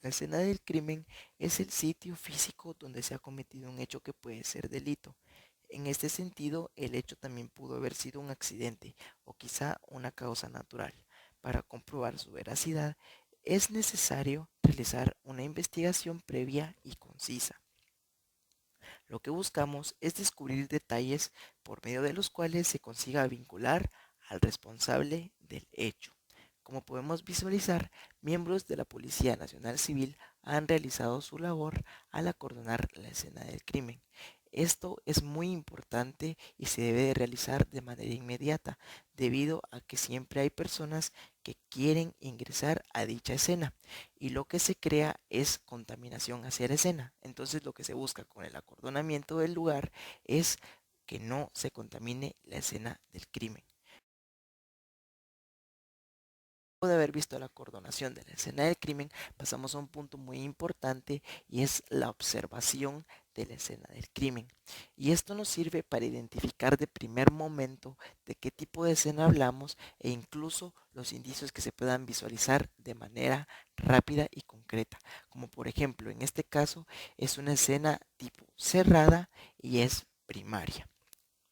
La escena del crimen es el sitio físico donde se ha cometido un hecho que puede ser delito. En este sentido, el hecho también pudo haber sido un accidente o quizá una causa natural. Para comprobar su veracidad, es necesario realizar una investigación previa y concisa. Lo que buscamos es descubrir detalles por medio de los cuales se consiga vincular al responsable del hecho. Como podemos visualizar, miembros de la Policía Nacional Civil han realizado su labor al acordonar la escena del crimen. Esto es muy importante y se debe de realizar de manera inmediata, debido a que siempre hay personas que quieren ingresar a dicha escena y lo que se crea es contaminación hacia la escena. Entonces lo que se busca con el acordonamiento del lugar es que no se contamine la escena del crimen. Luego de haber visto la acordonación de la escena del crimen, pasamos a un punto muy importante y es la observación de la escena del crimen. Y esto nos sirve para identificar de primer momento de qué tipo de escena hablamos e incluso los indicios que se puedan visualizar de manera rápida y concreta. Como por ejemplo, en este caso es una escena tipo cerrada y es primaria.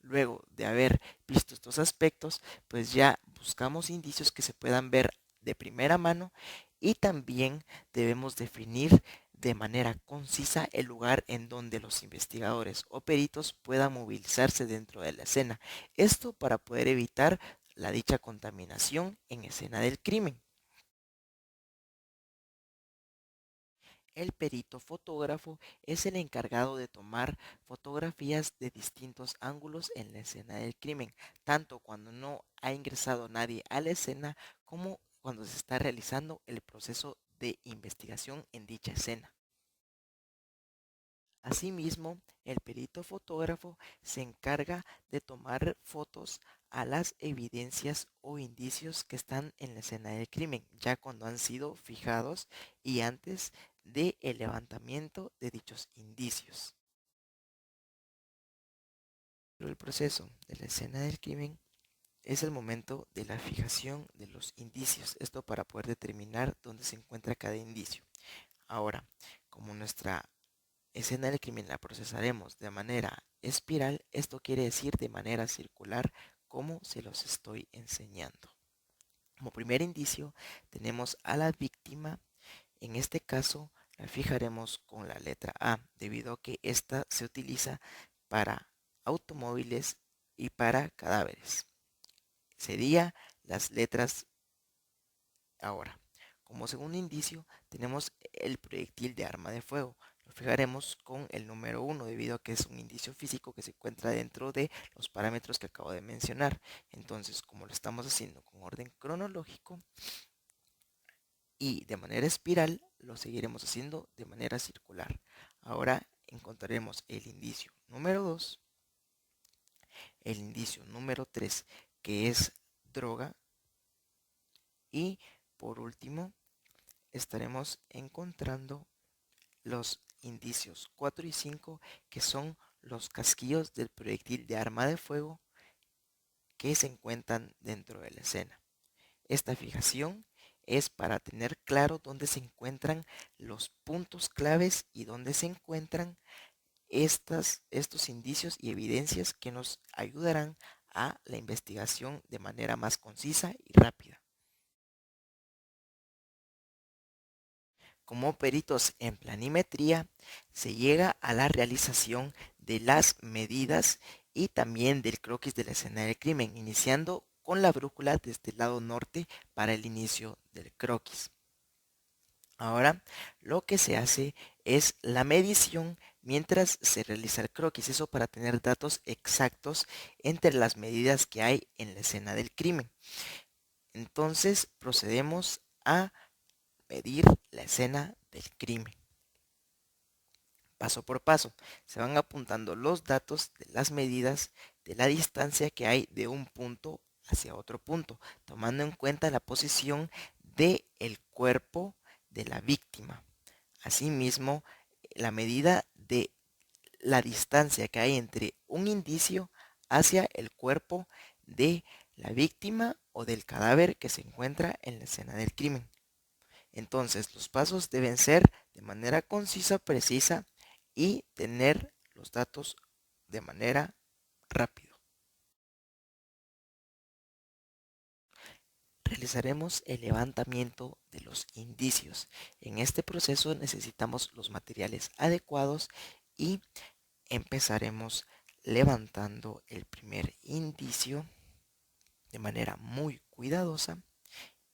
Luego de haber visto estos aspectos, pues ya buscamos indicios que se puedan ver de primera mano y también debemos definir de manera concisa el lugar en donde los investigadores o peritos puedan movilizarse dentro de la escena. Esto para poder evitar la dicha contaminación en escena del crimen. El perito fotógrafo es el encargado de tomar fotografías de distintos ángulos en la escena del crimen, tanto cuando no ha ingresado nadie a la escena como cuando se está realizando el proceso de investigación en dicha escena. Asimismo, el perito fotógrafo se encarga de tomar fotos a las evidencias o indicios que están en la escena del crimen, ya cuando han sido fijados y antes del levantamiento de dichos indicios. Pero el proceso de la escena del crimen es el momento de la fijación de los indicios, esto para poder determinar dónde se encuentra cada indicio. Ahora, como nuestra escena del crimen la procesaremos de manera espiral, esto quiere decir de manera circular, como se los estoy enseñando. Como primer indicio tenemos a la víctima. En este caso la fijaremos con la letra A, debido a que esta se utiliza para automóviles y para cadáveres. Sería las letras ahora. Como segundo indicio tenemos el proyectil de arma de fuego. Lo fijaremos con el número 1 debido a que es un indicio físico que se encuentra dentro de los parámetros que acabo de mencionar. Entonces, como lo estamos haciendo con orden cronológico y de manera espiral, lo seguiremos haciendo de manera circular. Ahora encontraremos el indicio número 2, el indicio número 3, que es droga, y por último estaremos encontrando los indicios 4 y 5, que son los casquillos del proyectil de arma de fuego que se encuentran dentro de la escena. Esta fijación es para tener claro dónde se encuentran los puntos claves y dónde se encuentran estos indicios y evidencias que nos ayudarán a la investigación de manera más concisa y rápida. Como peritos en planimetría, se llega a la realización de las medidas y también del croquis de la escena del crimen, iniciando con la brújula desde el lado norte para el inicio del croquis. Ahora, lo que se hace es la medición mientras se realiza el croquis, eso para tener datos exactos entre las medidas que hay en la escena del crimen. Entonces, procedemos a medir la escena del crimen. Paso por paso, se van apuntando los datos de las medidas de la distancia que hay de un punto hacia otro punto, tomando en cuenta la posición del cuerpo de la víctima. Asimismo, la medida de la distancia que hay entre un indicio hacia el cuerpo de la víctima o del cadáver que se encuentra en la escena del crimen. Entonces, los pasos deben ser de manera concisa, precisa y tener los datos de manera rápido. Realizaremos el levantamiento de los indicios. En este proceso necesitamos los materiales adecuados y empezaremos levantando el primer indicio de manera muy cuidadosa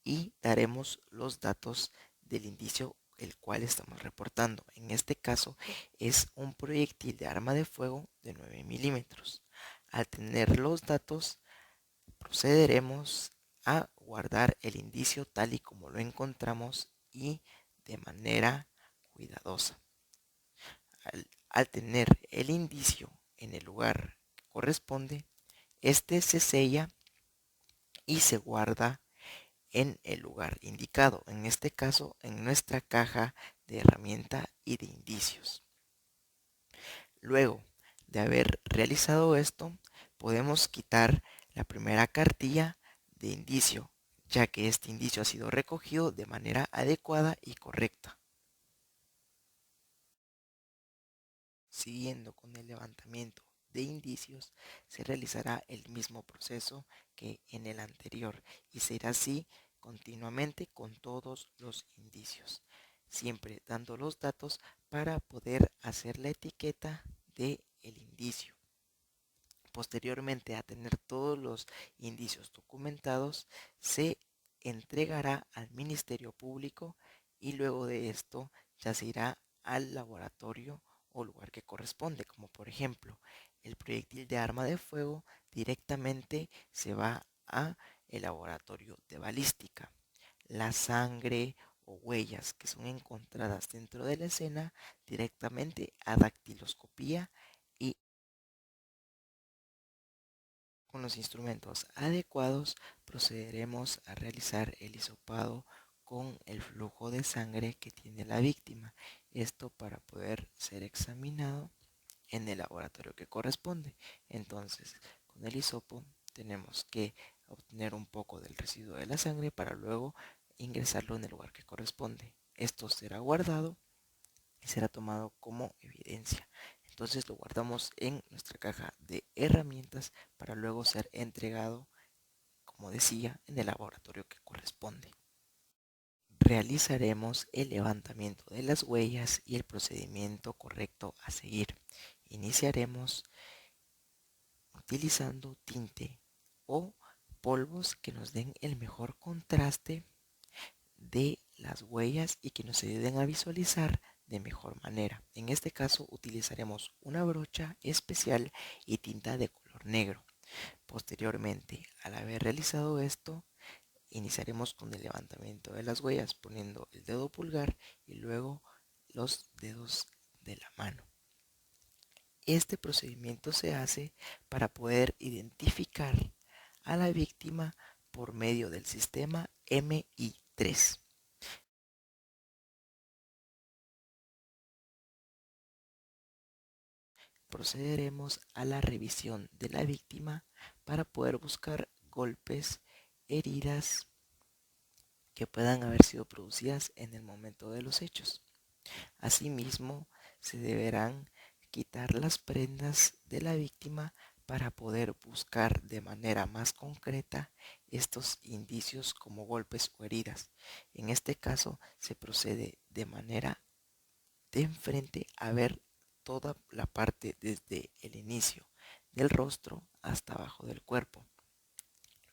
y daremos los datos del indicio el cual estamos reportando. En este caso es un proyectil de arma de fuego de 9 milímetros. Al tener los datos procederemos a guardar el indicio tal y como lo encontramos y de manera cuidadosa. Al tener el indicio en el lugar que corresponde, este se sella y se guarda en el lugar indicado, en este caso en nuestra caja de herramienta y de indicios. Luego de haber realizado esto, podemos quitar la primera cartilla de indicio, ya que este indicio ha sido recogido de manera adecuada y correcta. Siguiendo con el levantamiento de indicios, se realizará el mismo proceso que en el anterior y será así continuamente con todos los indicios, siempre dando los datos para poder hacer la etiqueta de el indicio. Posteriormente a tener todos los indicios documentados, se entregará al Ministerio Público y luego de esto ya se irá al laboratorio o lugar que corresponde, como por ejemplo el proyectil de arma de fuego directamente se va a el laboratorio de balística. La sangre o huellas que son encontradas dentro de la escena directamente a dactiloscopía y con los instrumentos adecuados procederemos a realizar el hisopado con el flujo de sangre que tiene la víctima. Esto para poder ser examinado en el laboratorio que corresponde. Entonces, con el hisopo tenemos que obtener un poco del residuo de la sangre para luego ingresarlo en el lugar que corresponde. Esto será guardado y será tomado como evidencia. Entonces lo guardamos en nuestra caja de herramientas para luego ser entregado, como decía, en el laboratorio que corresponde. Realizaremos el levantamiento de las huellas y el procedimiento correcto a seguir. Iniciaremos utilizando tinte o polvos que nos den el mejor contraste de las huellas y que nos ayuden a visualizar de mejor manera. En este caso utilizaremos una brocha especial y tinta de color negro. Posteriormente, al haber realizado esto, iniciaremos con el levantamiento de las huellas poniendo el dedo pulgar y luego los dedos de la mano. Este procedimiento se hace para poder identificar a la víctima por medio del sistema MI3. Procederemos a la revisión de la víctima para poder buscar golpes, heridas que puedan haber sido producidas en el momento de los hechos. Asimismo, se deberán quitar las prendas de la víctima para poder buscar de manera más concreta estos indicios como golpes o heridas. En este caso, se procede de manera de enfrente a ver toda la parte desde el inicio del rostro hasta abajo del cuerpo.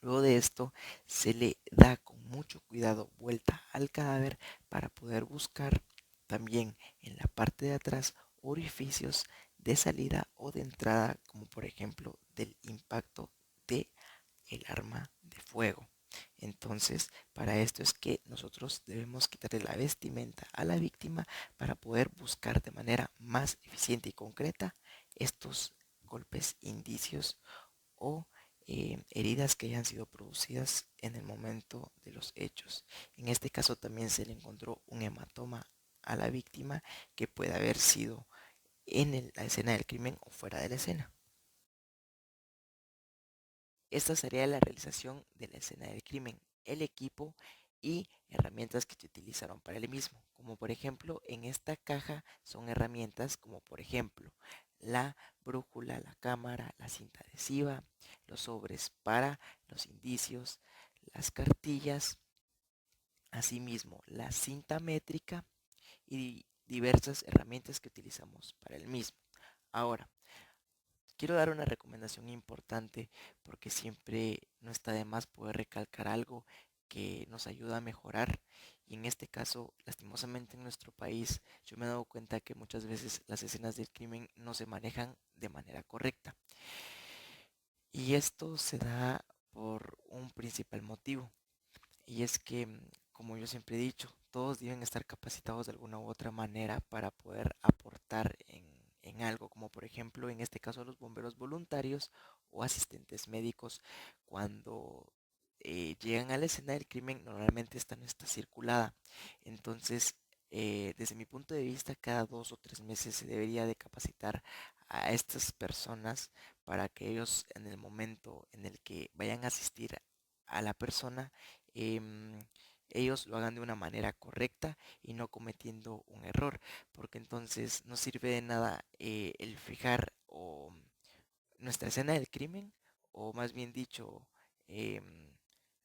Luego de esto se le da con mucho cuidado vuelta al cadáver para poder buscar también en la parte de atrás orificios de salida o de entrada, como por ejemplo del impacto de el arma de fuego. Entonces, para esto es que nosotros debemos quitarle la vestimenta a la víctima para poder buscar de manera más eficiente y concreta estos golpes, indicios o heridas que hayan sido producidas en el momento de los hechos. En este caso también se le encontró un hematoma a la víctima que puede haber sido en la escena del crimen o fuera de la escena. Esta sería la realización de la escena del crimen. El equipo y herramientas que se utilizaron para el mismo. Como por ejemplo, en esta caja son herramientas como por ejemplo la brújula, la cámara, la cinta adhesiva, los sobres para los indicios, las cartillas, asimismo la cinta métrica y diversas herramientas que utilizamos para el mismo. Ahora, quiero dar una recomendación importante porque siempre no está de más poder recalcar algo que nos ayuda a mejorar. Y en este caso, lastimosamente en nuestro país, yo me he dado cuenta que muchas veces las escenas del crimen no se manejan de manera correcta. Y esto se da por un principal motivo. Y es que, como yo siempre he dicho, todos deben estar capacitados de alguna u otra manera para poder aportar en algo, como por ejemplo en este caso los bomberos voluntarios o asistentes médicos. Cuando llegan a la escena del crimen, normalmente esta no está circulada. Entonces, desde mi punto de vista, cada 2 o 3 meses se debería de capacitar a estas personas para que ellos en el momento en el que vayan a asistir a la persona, em, ellos lo hagan de una manera correcta y no cometiendo un error, porque entonces no sirve de nada el fijar o nuestra escena del crimen, o más bien dicho, em,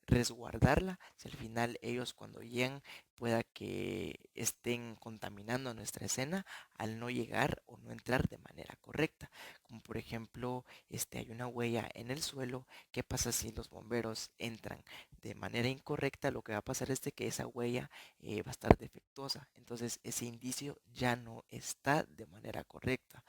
resguardarla, si al final ellos cuando llegan pueda que estén contaminando nuestra escena al no llegar o no entrar de manera correcta. Como por ejemplo, hay una huella en el suelo. ¿Qué pasa si los bomberos entran de manera incorrecta? Lo que va a pasar es de que esa huella va a estar defectuosa. Entonces ese indicio ya no está de manera correcta.